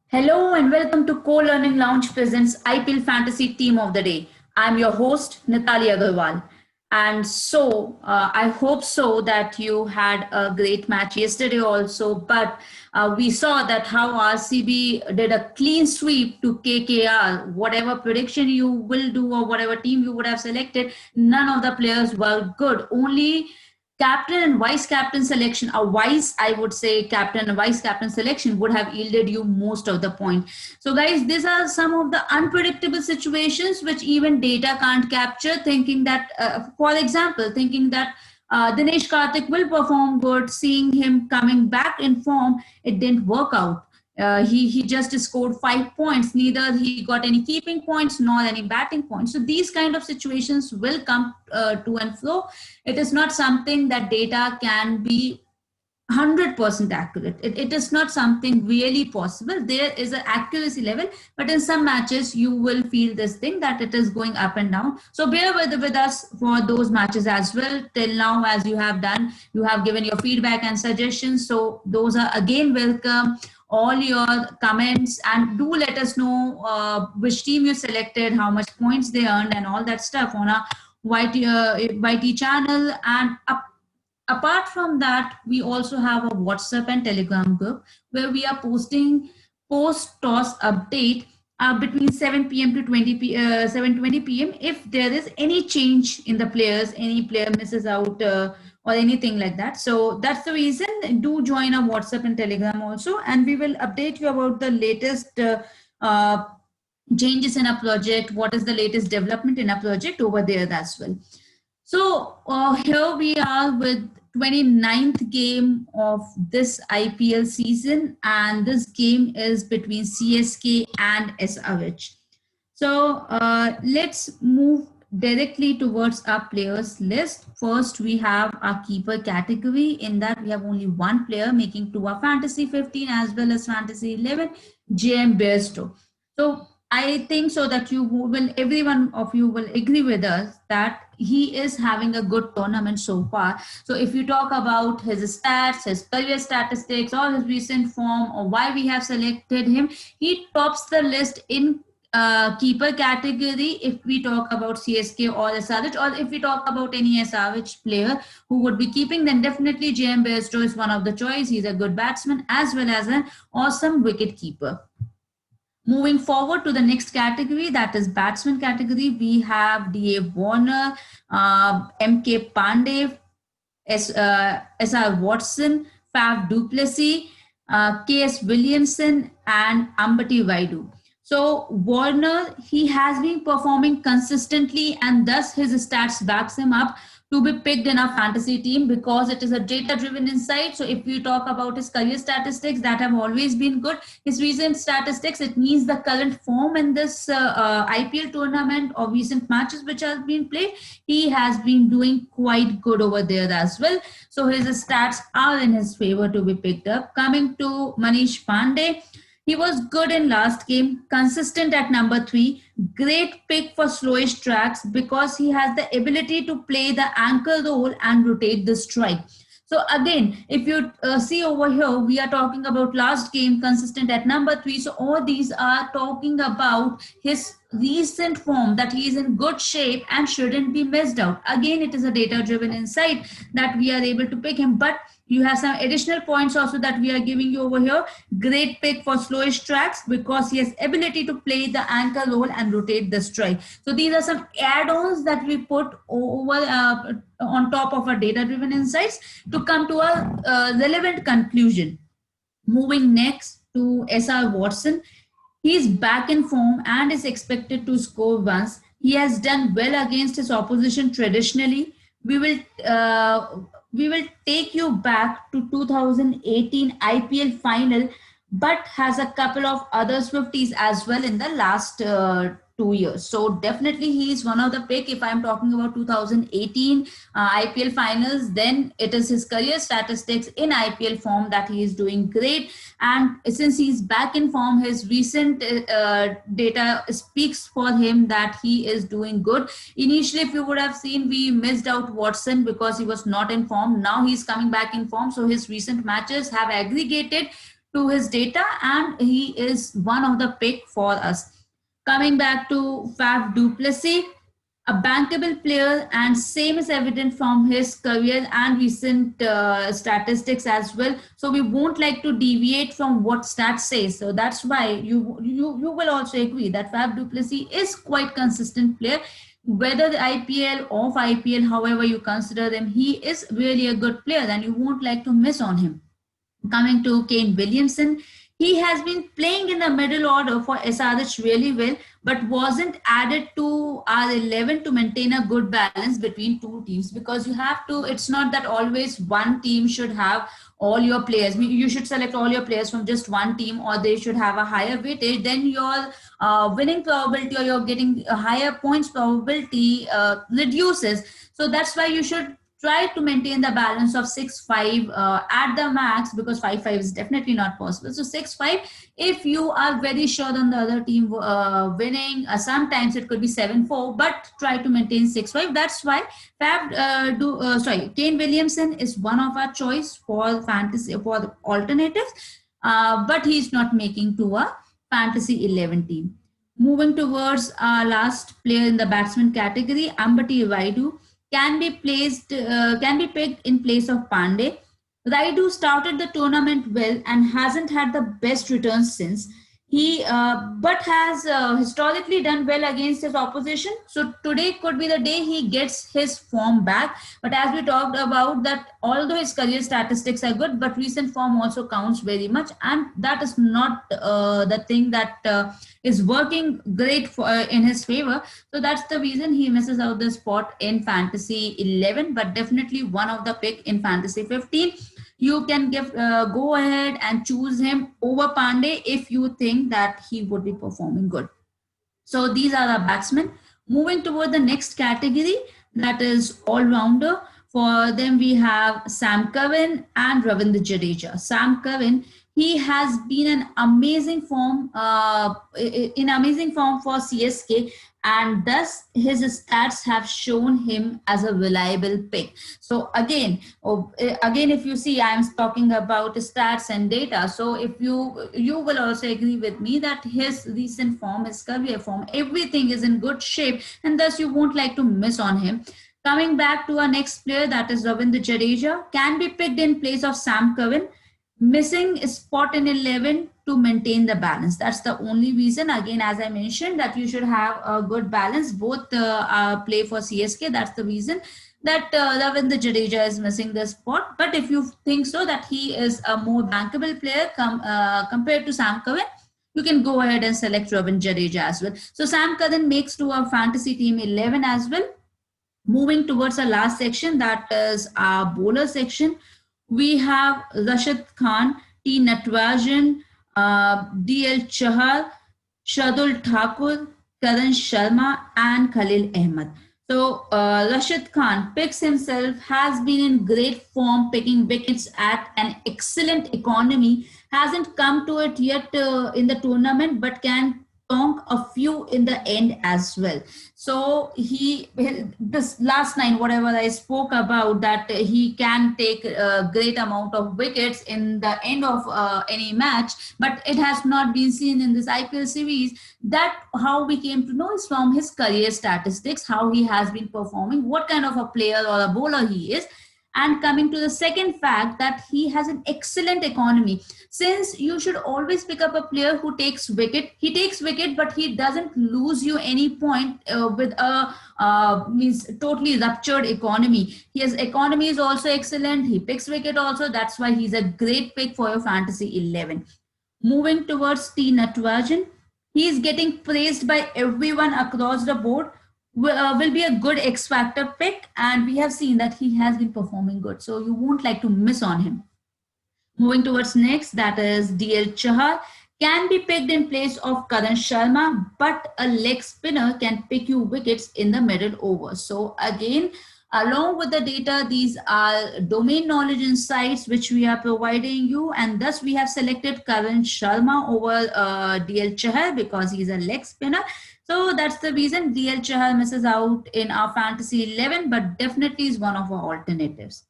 Hello and welcome to Co-Learning Lounge presents IPL Fantasy Team of the Day. I'm your host, Nitali Agarwal. And I hope so that you had a great match yesterday also. But we saw that how RCB did a clean sweep to KKR. Whatever prediction you will do or whatever team you would have selected, none of the players were good. Only captain and vice captain selection, a vice, I would say, captain and vice captain selection would have yielded you most of the point. So, guys, these are some of the unpredictable situations which even data can't capture. Thinking that, for example, thinking that Dinesh Karthik will perform good, seeing him coming back in form, it didn't work out. He just scored 5 points. Neither he got any keeping points nor any batting points. So these kind of situations will come to and fro. It is not something that data can be 100% accurate. It is not something really possible. There is an accuracy level, but in some matches you will feel this thing that it is going up and down. So bear with us for those matches as well. Till now, as you have done, you have given your feedback and suggestions, so those are again welcome. All your comments, and do let us know which team you selected, how much points they earned, and all that stuff on our YT channel. And apart from that, we also have a WhatsApp and Telegram group where we are posting post toss update between 7 p.m. to 7:20 p.m. if there is any change in the players, any player misses out or anything like that. So that's the reason. Do join our WhatsApp and Telegram also, and we will update you about the latest changes in a project, what is the latest development in a project over there as well. So here we are with 29th game of this IPL season, and this game is between CSK and SRH. So let's move directly towards our players list. First, we have our keeper category. In that, we have only one player, making to our fantasy 15 as well as fantasy 11, JM Bairstow. So I think so that every one of you will agree with us that he is having a good tournament so far. So if you talk about his stats, his career statistics, or his recent form, or why we have selected him, he tops the list in keeper category if we talk about CSK or SRH, or if we talk about any SRH player who would be keeping, then definitely JM Bairstow is one of the choice. He's a good batsman as well as an awesome wicket keeper. Moving forward to the next category, that is batsman category, we have DA Warner, MK Pandey, SR Watson, Faf Duplessis, KS Williamson, and Ambati Vaidu. So Warner, he has been performing consistently, and thus his stats backs him up to be picked in our fantasy team because it is a data driven insight. So if you talk about his career statistics, that have always been good. His recent statistics, it means the current form in this IPL tournament or recent matches which have been played, he has been doing quite good over there as well. So his stats are in his favor to be picked up. Coming to Manish Pandey, he was good in last game, consistent at number 3. Great pick for slowish tracks because he has the ability to play the anchor role and rotate the strike. So again, if you see over here, we are talking about last game, consistent at number 3. So all these are talking about his recent form, that he is in good shape and shouldn't be missed out. Again, it is a data driven insight that we are able to pick him, but you have some additional points also that we are giving you over here. Great pick for slowish tracks because he has ability to play the anchor role and rotate the strike. So these are some add-ons that we put over on top of our data-driven insights to come to a relevant conclusion. Moving next to SR Watson. He is back in form and is expected to score runs. He has done well against his opposition traditionally. We will take you back to 2018 IPL final, but has a couple of other Swifties as well in the last 2 years. So definitely he is one of the pick. If I'm talking about 2018 IPL finals, then it is his career statistics in IPL form that he is doing great. And since he's back in form, his recent data speaks for him that he is doing good. Initially, if you would have seen, we missed out Watson because he was not in form. Now he's coming back in form. So his recent matches have aggregated to his data, and he is one of the pick for us. Coming back to Faf Duplessis, a bankable player, and same is evident from his career and recent statistics as well. So we won't like to deviate from what stats say. So that's why you will also agree that Faf Duplessis is quite consistent player. Whether the IPL, off IPL, however you consider them, he is really a good player, and you won't like to miss on him. Coming to Kane Williamson, he has been playing in the middle order for SRH really well, but wasn't added to our 11 to maintain a good balance between two teams, because you have to, it's not that always one team should have all your players. You should select all your players from just one team, or they should have a higher weightage. Then your winning probability, or you're getting a higher points probability reduces. So that's why you should try to maintain the balance of 6-5 at the max, because 5-5 is definitely not possible. So 6-5, if you are very sure on the other team winning, sometimes it could be 7-4, but try to maintain 6-5. That's why Kane Williamson is one of our choice for fantasy, for the alternatives, but he's not making to a fantasy 11 team. Moving towards our last player in the batsman category, Ambati Raidu can be picked in place of Pandey. Raidu started the tournament well and hasn't had the best returns since. He but has historically done well against his opposition. So today could be the day he gets his form back. But as we talked about that, although his career statistics are good, but recent form also counts very much, and that is not the thing that is working great for in his favor. So that's the reason he misses out the spot in fantasy 11, but definitely one of the pick in fantasy 15. You can go ahead and choose him over Pandey if you think that he would be performing good. So these are the batsmen. Moving toward the next category, that is all-rounder. For them, we have Sam Curran and Ravindra Jadeja. Sam Curran, he has been an amazing form for CSK, and thus his stats have shown him as a reliable pick. So again, if you see, I'm talking about stats and data. So if you will also agree with me that his recent form, his career form, everything is in good shape, and thus you won't like to miss on him. Coming back to our next player, that is Ravindra Jadeja, can be picked in place of Sam Curran, missing a spot in 11 to maintain the balance. That's the only reason. Again, as I mentioned, that you should have a good balance, both play for CSK. That's the reason that Ravindra Jadeja is missing the spot. But if you think so that he is a more bankable player compared to Sam Curran, you can go ahead and select Ravindra Jadeja as well. So Sam Curran makes to our fantasy team 11 as well. Moving towards the last section, that is our bowler section. We have Rashid Khan, T. Natarajan, D.L. Chahal, Shardul Thakur, Karan Sharma, and Khalil Ahmed. So Rashid Khan picks himself, has been in great form, picking wickets at an excellent economy, hasn't come to it yet in the tournament, but can tonk a few in the end as well. So this last 9, whatever I spoke about, that he can take a great amount of wickets in the end of any match, but it has not been seen in this IPL series. That how we came to know is from his career statistics, how he has been performing, what kind of a player or a bowler he is. And coming to the second fact, that he has an excellent economy. Since you should always pick up a player who takes wicket, he takes wicket, but he doesn't lose you any point with a means totally ruptured economy. His economy is also excellent. He picks wicket also. That's why he's a great pick for your fantasy 11. Moving towards T. Natarajan, he is getting praised by everyone across the board. Will be a good X Factor pick, and we have seen that he has been performing good, so you won't like to miss on him. Moving towards next, that is DL Chahar, can be picked in place of Karan Sharma, but a leg spinner can pick you wickets in the middle over. So again, along with the data, these are domain knowledge insights which we are providing you, and thus we have selected Karan Sharma over DL Chahar because he's a leg spinner. So that's the reason DL Chahar misses out in our fantasy 11, but definitely is one of our alternatives.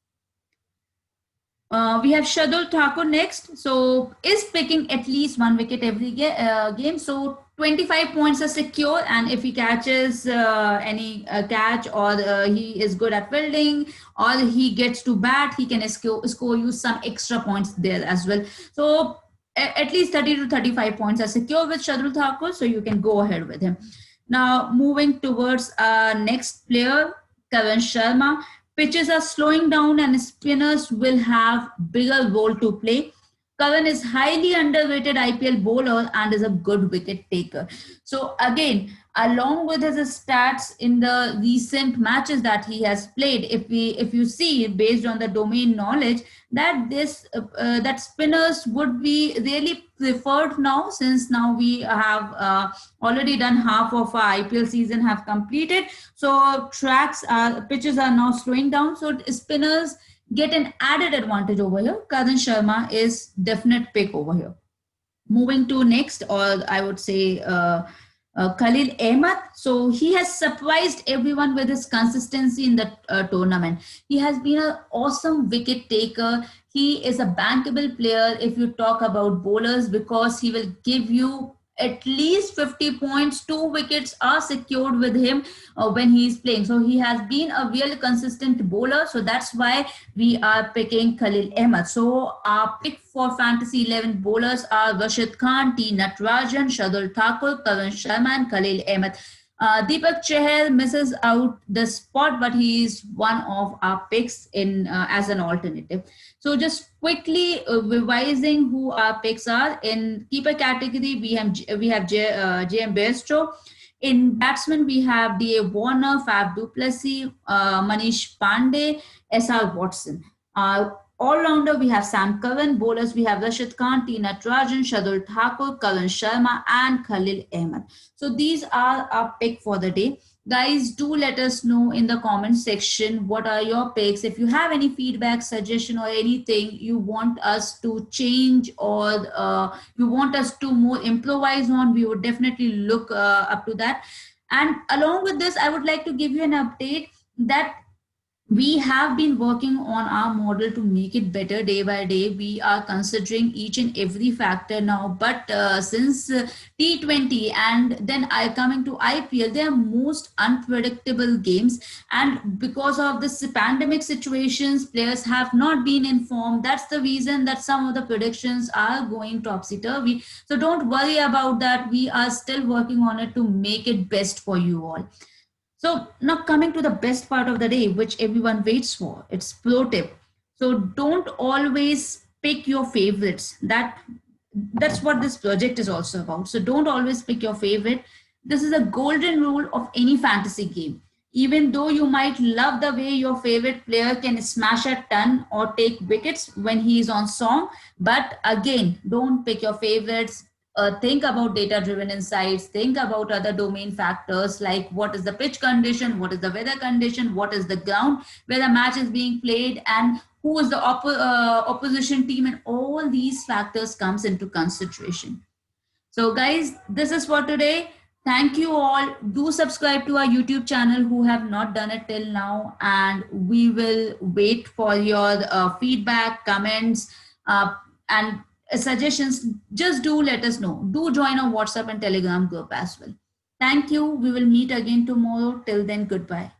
We have Shardul Thakur next. So is picking at least 1 wicket every game. So 25 points are secure, and if he catches any catch, or he is good at fielding, or he gets to bat, he can score you some extra points there as well. So at least 30 to 35 points are secure with Shardul Thakur, so you can go ahead with him. Now moving towards next player, Karan Sharma. Pitches are slowing down and spinners will have bigger role to play. Karan is highly underrated IPL bowler and is a good wicket taker. So again, along with his stats in the recent matches that he has played, if you see based on the domain knowledge, that that spinners would be really preferred now, since now we have already done half of our IPL season have completed. So pitches are now slowing down. So spinners get an added advantage over here. Karan Sharma is definite pick over here. Moving to next, or I would say Khalil Ahmed. So he has surprised everyone with his consistency in the tournament. He has been an awesome wicket taker. He is a bankable player if you talk about bowlers, because he will give you at least 50 points. 2 wickets are secured with him when he is playing. So he has been a real consistent bowler. So that's why we are picking Khalil Ahmed. So our pick for Fantasy 11 bowlers are Rashid Khan, T. Natarajan, Shardul Thakur, Karan Sharma, and Khalil Ahmed. Deepak Chahar misses out the spot, but he is one of our picks in as an alternative. So just quickly revising who our picks are. In keeper category, we have JM Bairstow. In batsman, we have DA Warner, Fab Duplessis, Manish Pandey, SR Watson. All-rounder, we have Sam Curran. Bowlers, we have Rashid Khan, T. Natarajan, Shardul Thakur, Karan Sharma, and Khalil Ahmed. So these are our pick for the day. Guys, do let us know in the comment section what are your picks. If you have any feedback, suggestion, or anything you want us to change, or you want us to more improvise on, we would definitely look up to that. And along with this, I would like to give you an update that we have been working on our model to make it better day by day. We are considering each and every factor now, but since T20 and then coming to IPL, they are most unpredictable games, and because of this pandemic situations, players have not been informed. That's the reason that some of the predictions are going topsy-turvy. So don't worry about that. We are still working on it to make it best for you all. So now coming to the best part of the day, which everyone waits for, it's pro tip. So don't always pick your favorites. That's what this project is also about. So don't always pick your favorite. This is a golden rule of any fantasy game. Even though you might love the way your favorite player can smash a ton or take wickets when he is on song, but again, don't pick your favorites. Think about data driven insights, think about other domain factors like what is the pitch condition, what is the weather condition, what is the ground where the match is being played, and who is the opposition team, and all these factors comes into consideration. So guys, this is for today. Thank you all. Do subscribe to our YouTube channel who have not done it till now, and we will wait for your feedback, comments, and suggestions. Just do let us know. Do join our WhatsApp and Telegram group as well. Thank you. We will meet again tomorrow. Till then, goodbye.